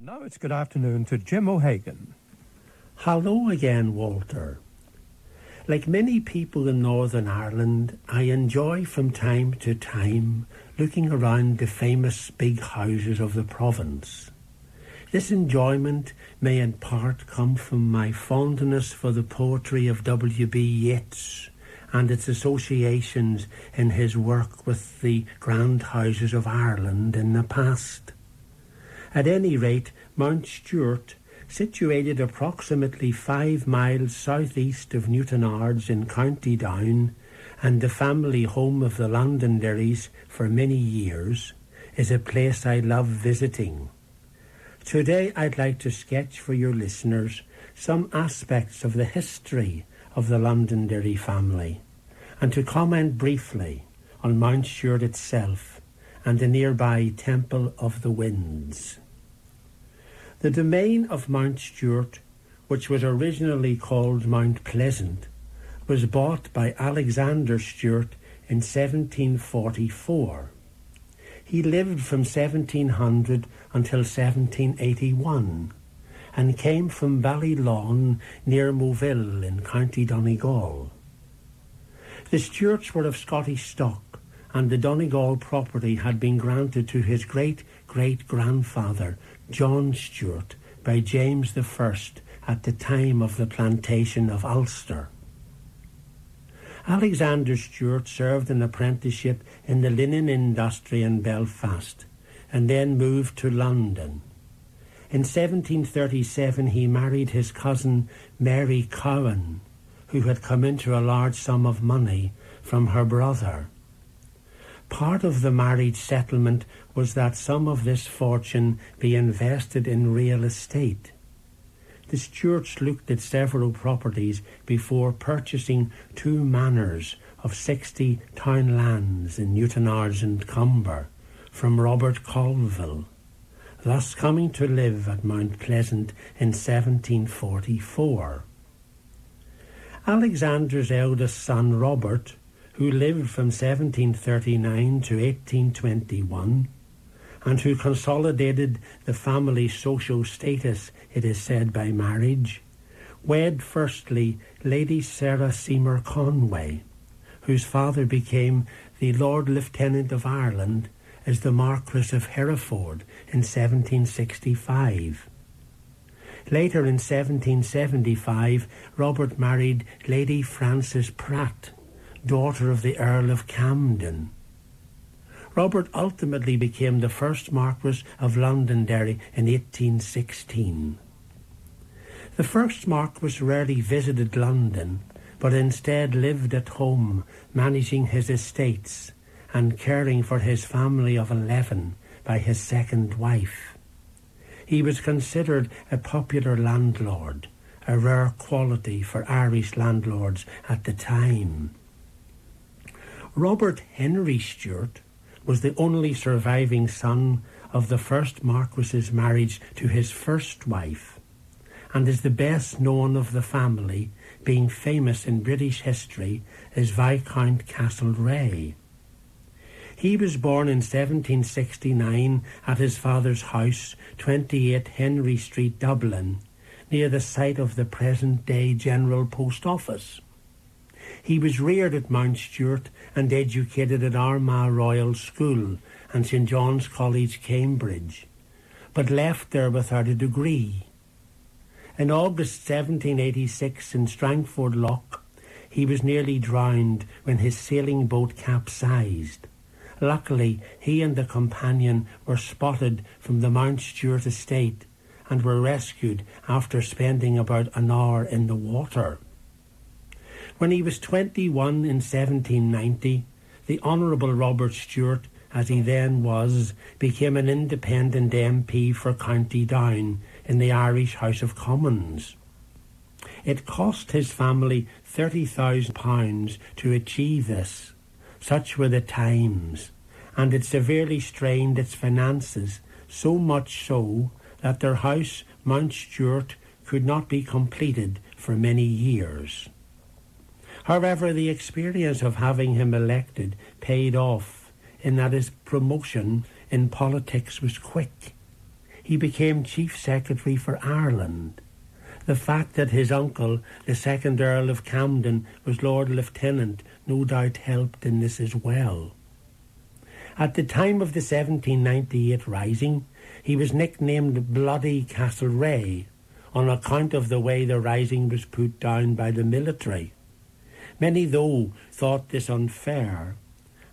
And now it's good afternoon to Jim O'Hagan. Hello again, Walter. Like many people in Northern Ireland, I enjoy from time to time looking around the famous big houses of the province. This enjoyment may in part come from my fondness for the poetry of W.B. Yeats and its associations in his work with the grand houses of Ireland in the past. At any rate, Mountstewart, situated approximately 5 miles southeast of Newtownards in County Down, and the family home of the Londonderrys for many years, is a place I love visiting. Today I'd like to sketch for your listeners some aspects of the history of the Londonderry family, and to comment briefly on Mountstewart itself and the nearby Temple of the Winds. The domain of Mountstewart, which was originally called Mount Pleasant, was bought by Alexander Stewart in 1744. He lived from 1700 until 1781 and came from Ballylawn near Moville in County Donegal. The Stewarts were of Scottish stock, and the Donegal property had been granted to his great-great-grandfather, John Stewart, by James I at the time of the plantation of Ulster. Alexander Stewart served an apprenticeship in the linen industry in Belfast and then moved to London. In 1737 he married his cousin Mary Cowan, who had come into a large sum of money from her brother. Part of the marriage settlement was that some of this fortune be invested in real estate. The Stewarts looked at several properties before purchasing 2 manors of 60 town lands in Newtownards and Comber from Robert Colville, thus coming to live at Mount Pleasant in 1744. Alexander's eldest son Robert, who lived from 1739 to 1821, and who consolidated the family's social status, it is said, by marriage, wed firstly Lady Sarah Seymour Conway, whose father became the Lord Lieutenant of Ireland as the Marquess of Hereford in 1765. Later in 1775, Robert married Lady Frances Pratt, daughter of the Earl of Camden. Robert ultimately became the first Marquess of Londonderry in 1816. The first Marquess rarely visited London, but instead lived at home, managing his estates and caring for his family of 11 by his second wife. He was considered a popular landlord, a rare quality for Irish landlords at the time. Robert Henry Stewart was the only surviving son of the first Marquess's marriage to his first wife, and is the best known of the family, being famous in British history as Viscount Castlereagh. He was born in 1769 at his father's house, 28 Henry Street, Dublin, near the site of the present-day General Post Office. He was reared at Mountstewart and educated at Armagh Royal School and St John's College, Cambridge, but left there without a degree. In August 1786 in Strangford Lough, he was nearly drowned when his sailing boat capsized. Luckily, he and the companion were spotted from the Mountstewart estate and were rescued after spending about an hour in the water. When he was 21 in 1790, the Honourable Robert Stewart, as he then was, became an independent MP for County Down in the Irish House of Commons. It cost his family £30,000 to achieve this. Such were the times, and it severely strained its finances, so much so that their house, Mountstewart, could not be completed for many years. However, the experience of having him elected paid off in that his promotion in politics was quick. He he became Chief Secretary for Ireland. The fact that his uncle, the 2nd Earl of Camden, was Lord Lieutenant no doubt helped in this as well. At the time of the 1798 rising, he was nicknamed Bloody Castlereagh on account of the way the rising was put down by the military. Many, though, thought this unfair,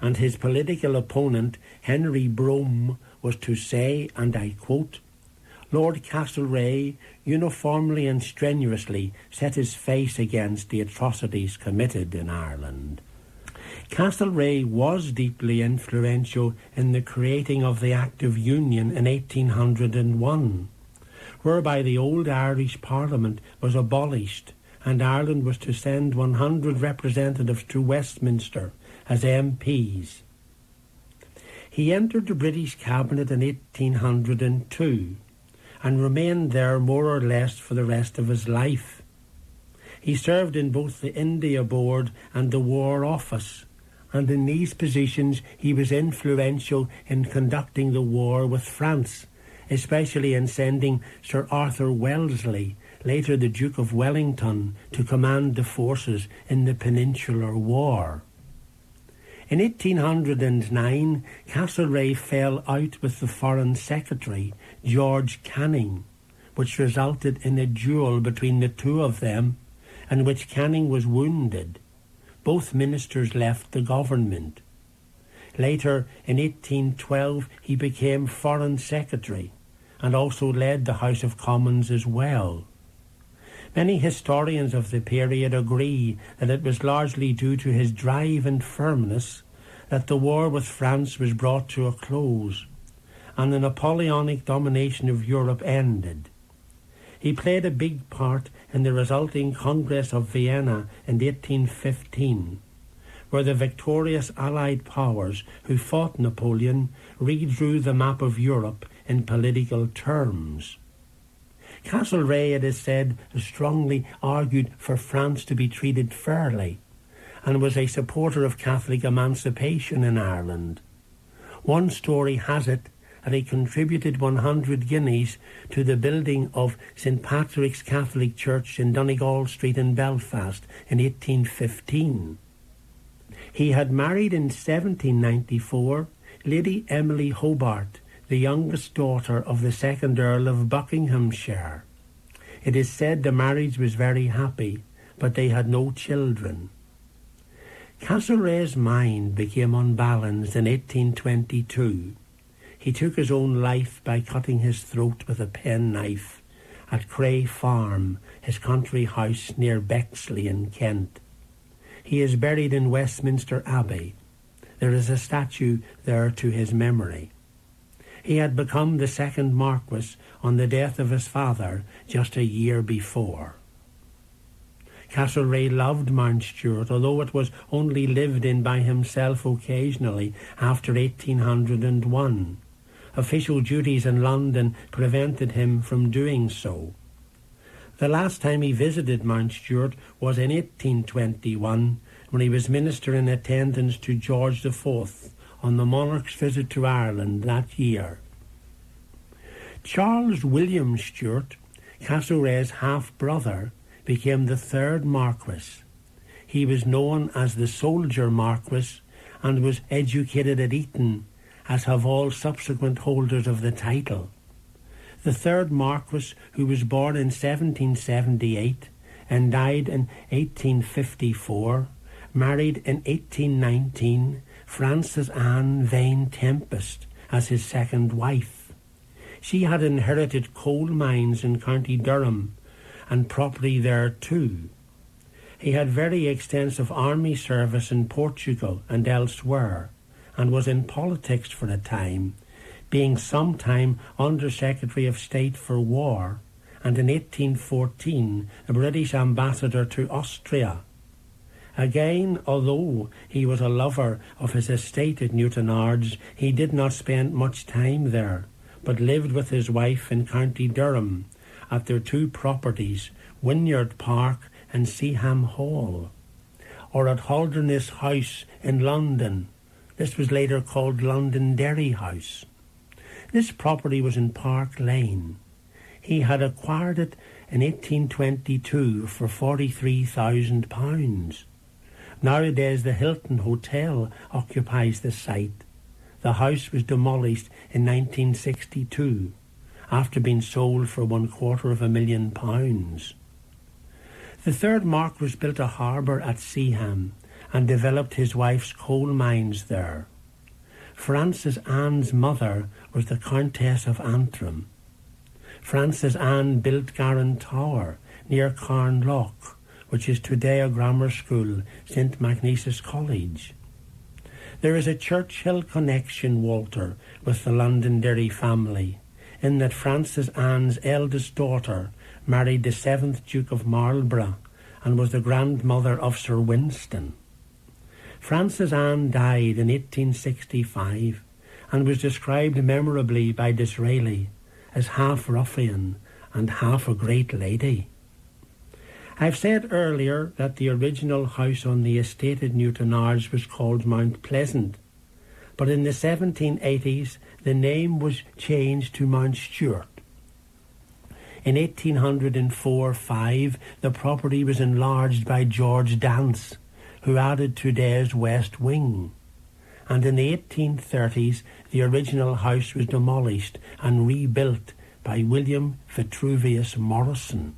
and his political opponent, Henry Brougham, was to say, and I quote, "Lord Castlereagh uniformly and strenuously set his face against the atrocities committed in Ireland." Castlereagh was deeply influential in the creating of the Act of Union in 1801, whereby the old Irish Parliament was abolished and Ireland was to send 100 representatives to Westminster as MPs. He entered the British Cabinet in 1802 and remained there more or less for the rest of his life. He served in both the India Board and the War Office, and in these positions he was influential in conducting the war with France, especially in sending Sir Arthur Wellesley, later the Duke of Wellington, to command the forces in the Peninsular War. In 1809, Castlereagh fell out with the Foreign Secretary, George Canning, which resulted in a duel between the two of them, in which Canning was wounded. Both ministers left the government. Later, in 1812, he became Foreign Secretary and also led the House of Commons as well. Many historians of the period agree that it was largely due to his drive and firmness that the war with France was brought to a close and the Napoleonic domination of Europe ended. He played a big part in the resulting Congress of Vienna in 1815, where the victorious Allied powers who fought Napoleon redrew the map of Europe in political terms. Castlereagh, it is said, strongly argued for France to be treated fairly and was a supporter of Catholic emancipation in Ireland. One story has it that he contributed 100 guineas to the building of St. Patrick's Catholic Church in Donegal Street in Belfast in 1815. He had married in 1794 Lady Emily Hobart, the youngest daughter of the 2nd Earl of Buckinghamshire. It is said the marriage was very happy, but they had no children. Castlereagh's mind became unbalanced in 1822. He took his own life by cutting his throat with a penknife at Cray Farm, his country house near Bexley in Kent. He is buried in Westminster Abbey. There is a statue there to his memory. He had become the 2nd Marquess on the death of his father just a year before. Castlereagh loved Mountstewart, although it was only lived in by himself occasionally after 1801. Official duties in London prevented him from doing so. The last time he visited Mountstewart was in 1821, when he was minister in attendance to George IV on the monarch's visit to Ireland that year. Charles William Stewart, Castlereagh's half-brother, became the 3rd Marquess. He was known as the Soldier Marquess and was educated at Eton, as have all subsequent holders of the title. The 3rd Marquess, who was born in 1778 and died in 1854, married in 1819 Frances Anne Vane Tempest as his 2nd wife. She had inherited coal mines in County Durham and property there too. He had very extensive army service in Portugal and elsewhere, and was in politics for a time, being sometime Under-Secretary of State for War, and in 1814 a British ambassador to Austria. Again, although he was a lover of his estate at Newtonards, he did not spend much time there, but lived with his wife in County Durham, at their 2 properties, Wynyard Park and Seaham Hall, or at Holderness House in London. This was later called Londonderry House. This property was in Park Lane. He had acquired it in 1822 for £43,000. Nowadays the Hilton Hotel occupies the site. The house was demolished in 1962 after being sold for £250,000. The third Marquess built a harbour at Seaham and developed his wife's coal mines there. Frances Anne's mother was the Countess of Antrim. Frances Anne built Garran Tower near Carnlough, which is today a grammar school, St Magnesis College. There is a Churchill connection, Walter, with the Londonderry family, in that Frances Anne's eldest daughter married the 7th Duke of Marlborough and was the grandmother of Sir Winston. Frances Anne died in 1865 and was described memorably by Disraeli as half ruffian and half a great lady. I've said earlier that the original house on the estate at Newtonards was called Mount Pleasant, but in the 1780s the name was changed to Mountstewart. In 1804-5 the property was enlarged by George Dance, who added today's west wing, and in the 1830s the original house was demolished and rebuilt by William Vitruvius Morrison.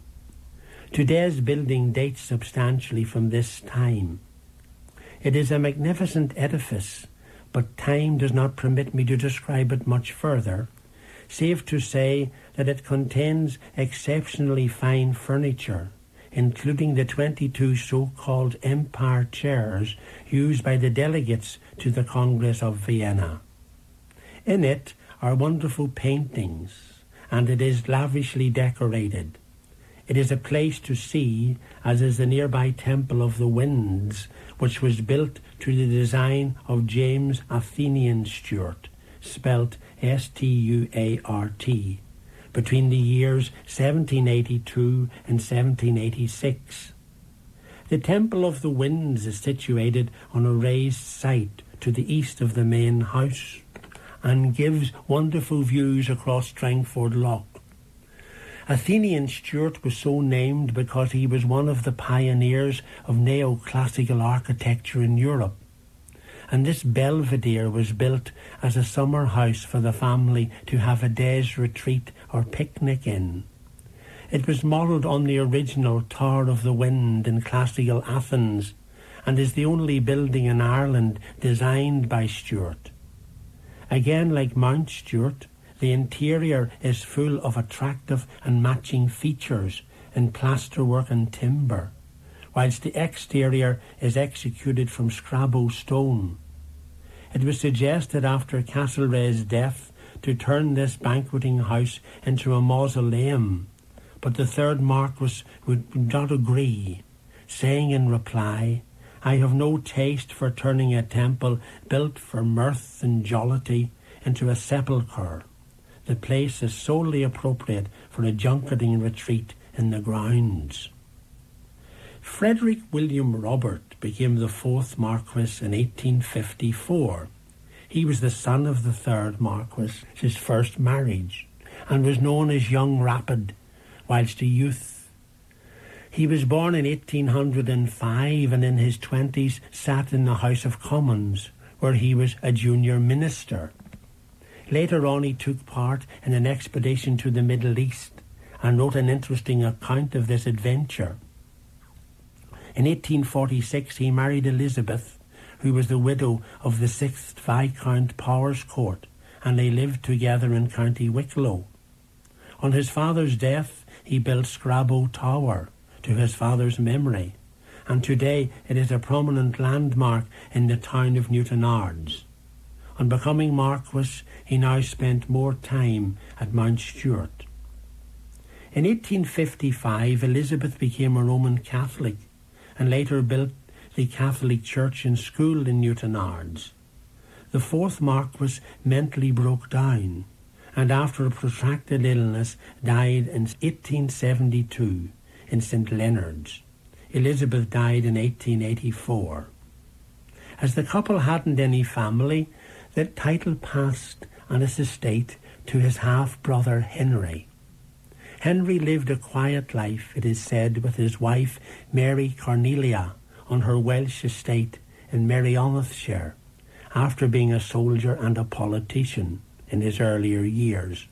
Today's building dates substantially from this time. It is a magnificent edifice, but time does not permit me to describe it much further, save to say that it contains exceptionally fine furniture, including the 22 so-called Empire chairs used by the delegates to the Congress of Vienna. In it are wonderful paintings, and it is lavishly decorated. It is a place to see, as is the nearby Temple of the Winds, which was built to the design of James Athenian Stewart, spelt S-T-U-A-R-T, between the years 1782 and 1786. The Temple of the Winds is situated on a raised site to the east of the main house and gives wonderful views across Strangford Lough. Athenian Stewart was so named because he was one of the pioneers of neoclassical architecture in Europe, and this belvedere was built as a summer house for the family to have a day's retreat or picnic in. It was modelled on the original Tower of the Wind in classical Athens and is the only building in Ireland designed by Stewart. Again, like Mountstewart, the interior is full of attractive and matching features in plasterwork and timber, whilst the exterior is executed from Scrabo stone. It was suggested after Castlereagh's death to turn this banqueting house into a mausoleum, but the third Marquess would not agree, saying in reply, "I have no taste for turning a temple built for mirth and jollity into a sepulchre. The place is solely appropriate for a junketing retreat in the grounds." Frederick William Robert became the 4th Marquess in 1854. He was the son of the 3rd Marquess, his first marriage, and was known as Young Rapid, whilst a youth. He was born in 1805 and in his 20s sat in the House of Commons, where he was a junior minister. Later on he took part in an expedition to the Middle East and wrote an interesting account of this adventure. In 1846 he married Elizabeth, who was the widow of the 6th Viscount Powerscourt, and they lived together in County Wicklow. On his father's death he built Scrabo Tower to his father's memory, and today it is a prominent landmark in the town of Newtonards. On becoming Marquess, he now spent more time at Mountstewart. In 1855, Elizabeth became a Roman Catholic and later built the Catholic Church and School in Newtonards. The 4th Marquess mentally broke down and after a protracted illness died in 1872 in St Leonard's. Elizabeth died in 1884. As the couple hadn't any family, the title passed on his estate to his half-brother Henry. Henry lived a quiet life, it is said, with his wife Mary Cornelia on her Welsh estate in Merionethshire, after being a soldier and a politician in his earlier years.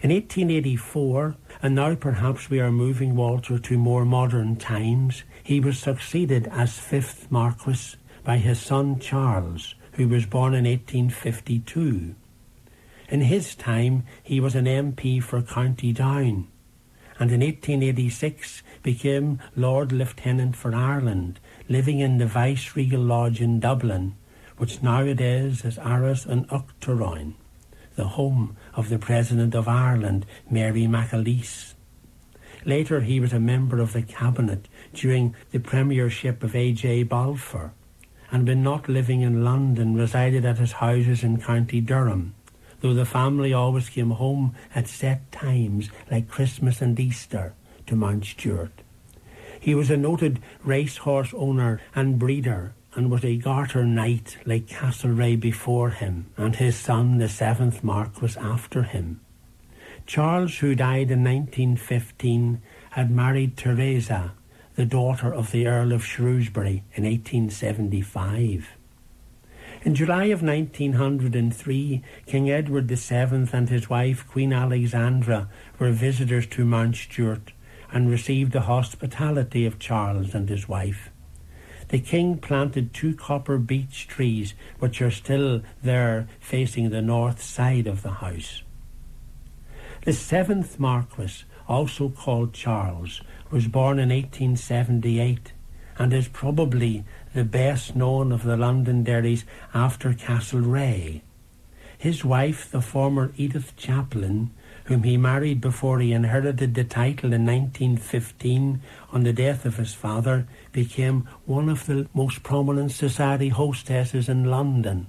In 1884, and now perhaps we are moving, Walter, to more modern times, he was succeeded as 5th Marquess by his son Charles, who was born in 1852. In his time, he was an MP for County Down, and in 1886 became Lord Lieutenant for Ireland, living in the Viceregal Lodge in Dublin, which nowadays is Arras and Uachtaráin, the home of the President of Ireland, Mary McAleese. Later he was a member of the Cabinet during the premiership of A.J. Balfour, and when not living in London resided at his houses in County Durham, though the family always came home at set times like Christmas and Easter to Mountstewart. He was a noted racehorse owner and breeder, and was a Garter Knight like Castlereagh before him, and his son, the 7th Marquess, after him. Charles, who died in 1915, had married Teresa, the daughter of the Earl of Shrewsbury, in 1875. In July of 1903, King Edward VII and his wife, Queen Alexandra, were visitors to Mountstewart and received the hospitality of Charles and his wife. The king planted 2 copper beech trees, which are still there facing the north side of the house. The 7th Marquess, also called Charles, was born in 1878 and is probably the best known of the Londonderrys after Castlereagh. His wife, the former Edith Chaplin, whom he married before he inherited the title in 1915 on the death of his father, became one of the most prominent society hostesses in London,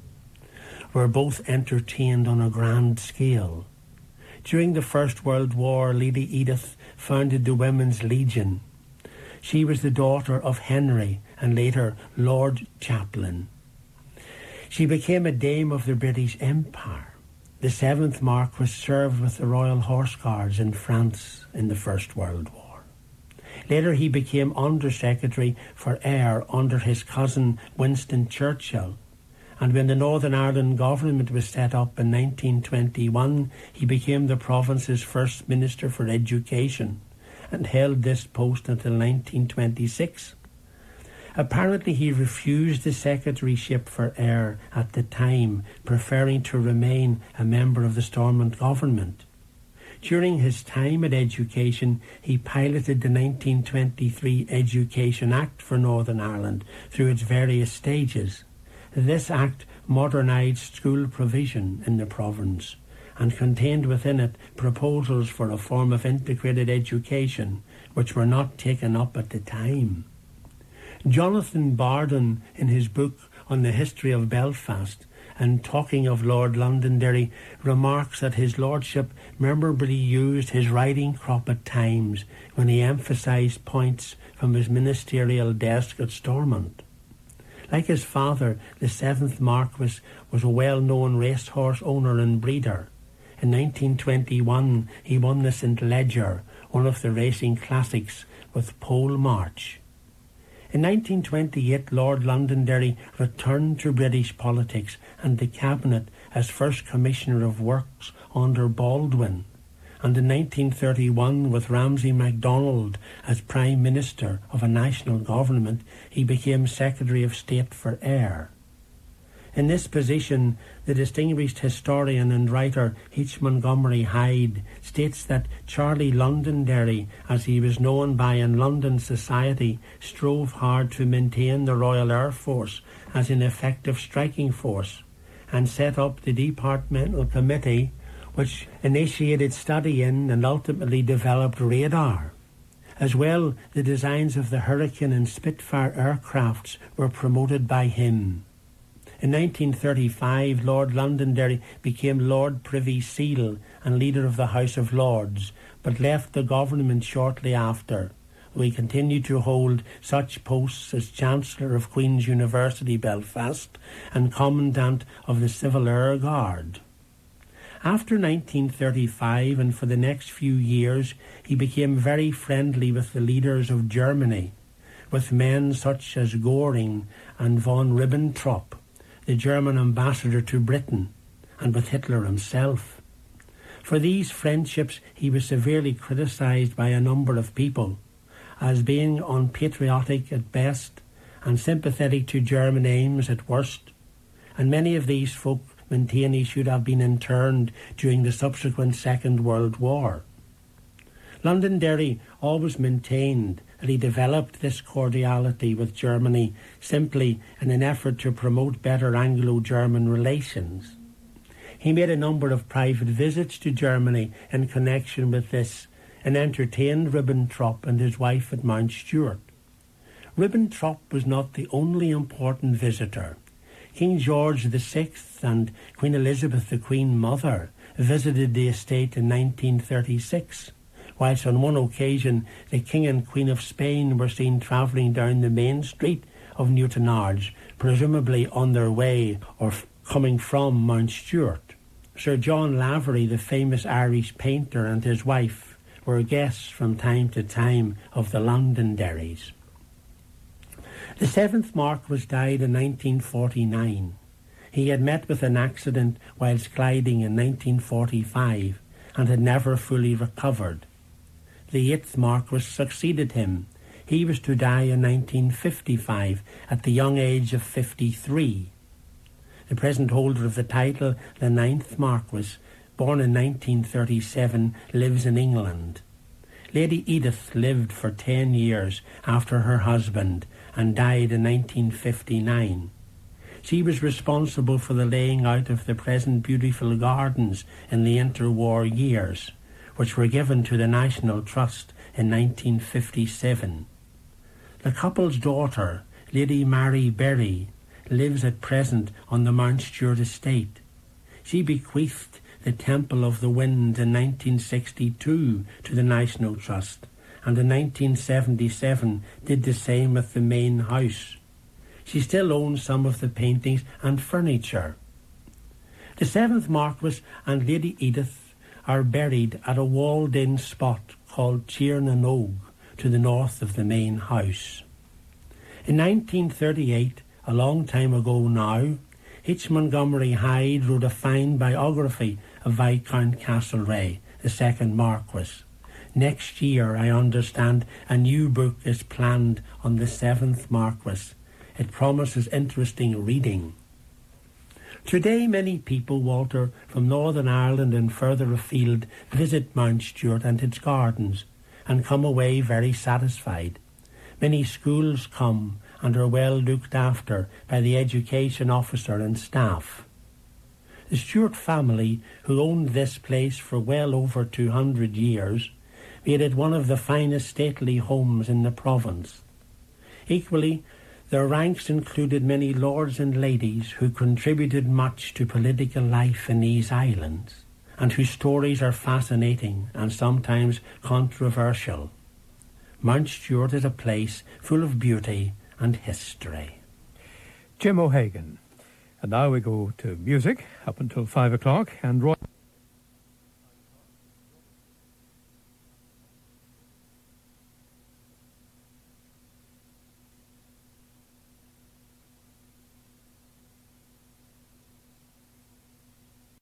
were both entertained on a grand scale. During the First World War, Lady Edith founded the Women's Legion. She was the daughter of Henry and later Lord Chaplin. She became a Dame of the British Empire. The 7th Marquess served with the Royal Horse Guards in France in the First World War. Later he became Under-Secretary for Air under his cousin Winston Churchill, and when the Northern Ireland government was set up in 1921, he became the province's first Minister for Education and held this post until 1926. Apparently he refused the secretaryship for Air at the time, preferring to remain a member of the Stormont government. During his time at Education, he piloted the 1923 Education Act for Northern Ireland through its various stages. This act modernised school provision in the province and contained within it proposals for a form of integrated education which were not taken up at the time. Jonathan Barden, in his book on the history of Belfast, and talking of Lord Londonderry, remarks that his lordship memorably used his riding crop at times when he emphasised points from his ministerial desk at Stormont. Like his father, the 7th Marquess was a well-known racehorse owner and breeder. In 1921, he won the St. Leger, one of the racing classics, with Pole March. In 1928, Lord Londonderry returned to British politics and the Cabinet as First Commissioner of Works under Baldwin, and in 1931, with Ramsay MacDonald as Prime Minister of a national government, he became Secretary of State for Air. In this position, the distinguished historian and writer H. Montgomery Hyde states that Charlie Londonderry, as he was known by in London society, strove hard to maintain the Royal Air Force as an effective striking force and set up the departmental committee which initiated study in and ultimately developed radar. As well, the designs of the Hurricane and Spitfire aircrafts were promoted by him. In 1935, Lord Londonderry became Lord Privy Seal and leader of the House of Lords, but left the government shortly after. He continued to hold such posts as Chancellor of Queen's University Belfast and Commandant of the Civil Air Guard. After 1935 and for the next few years, he became very friendly with the leaders of Germany, with men such as Göring and von Ribbentrop, the German ambassador to Britain, and with Hitler himself. For these friendships he was severely criticised by a number of people as being unpatriotic at best and sympathetic to German aims at worst, and many of these folk maintain he should have been interned during the subsequent Second World War. Londonderry always maintained that he developed this cordiality with Germany simply in an effort to promote better Anglo-German relations. He made a number of private visits to Germany in connection with this and entertained Ribbentrop and his wife at Mountstewart. Ribbentrop was not the only important visitor. King George VI and Queen Elizabeth, the Queen Mother, visited the estate in 1936, whilst on one occasion the King and Queen of Spain were seen travelling down the main street of Newtonards, presumably on their way or coming from Mountstewart. Sir John Lavery, the famous Irish painter, and his wife were guests from time to time of the Londonderrys. The 7th Marquess died in 1949. He had met with an accident whilst gliding in 1945 and had never fully recovered. The 8th Marquess succeeded him. He was to die in 1955 at the young age of 53. The present holder of the title, the 9th Marquess, born in 1937, lives in England. Lady Edith lived for 10 years after her husband and died in 1959. She was responsible for the laying out of the present beautiful gardens in the interwar years, which were given to the National Trust in 1957. The couple's daughter, Lady Mary Berry, lives at present on the Mountstewart estate. She bequeathed the Temple of the Wind in 1962 to the National Trust, and in 1977 did the same with the main house. She still owns some of the paintings and furniture. The 7th Marquess and Lady Edith are buried at a walled-in spot called Tiernanog to the north of the main house. In 1938, a long time ago now, H. Montgomery Hyde wrote a fine biography of Viscount Castlereagh, the 2nd Marquess. Next year, I understand, a new book is planned on the 7th Marquess. It promises interesting reading. Today, many people, Walter, from Northern Ireland and further afield, visit Mountstewart and its gardens and come away very satisfied. Many schools come and are well looked after by the education officer and staff. The Stewart family, who owned this place for well over 200 years, made it one of the finest stately homes in the province. Equally, their ranks included many lords and ladies who contributed much to political life in these islands, and whose stories are fascinating and sometimes controversial. Mountstewart is a place full of beauty and history. Jim O'Hagan. And now we go to music up until 5 o'clock, and Roy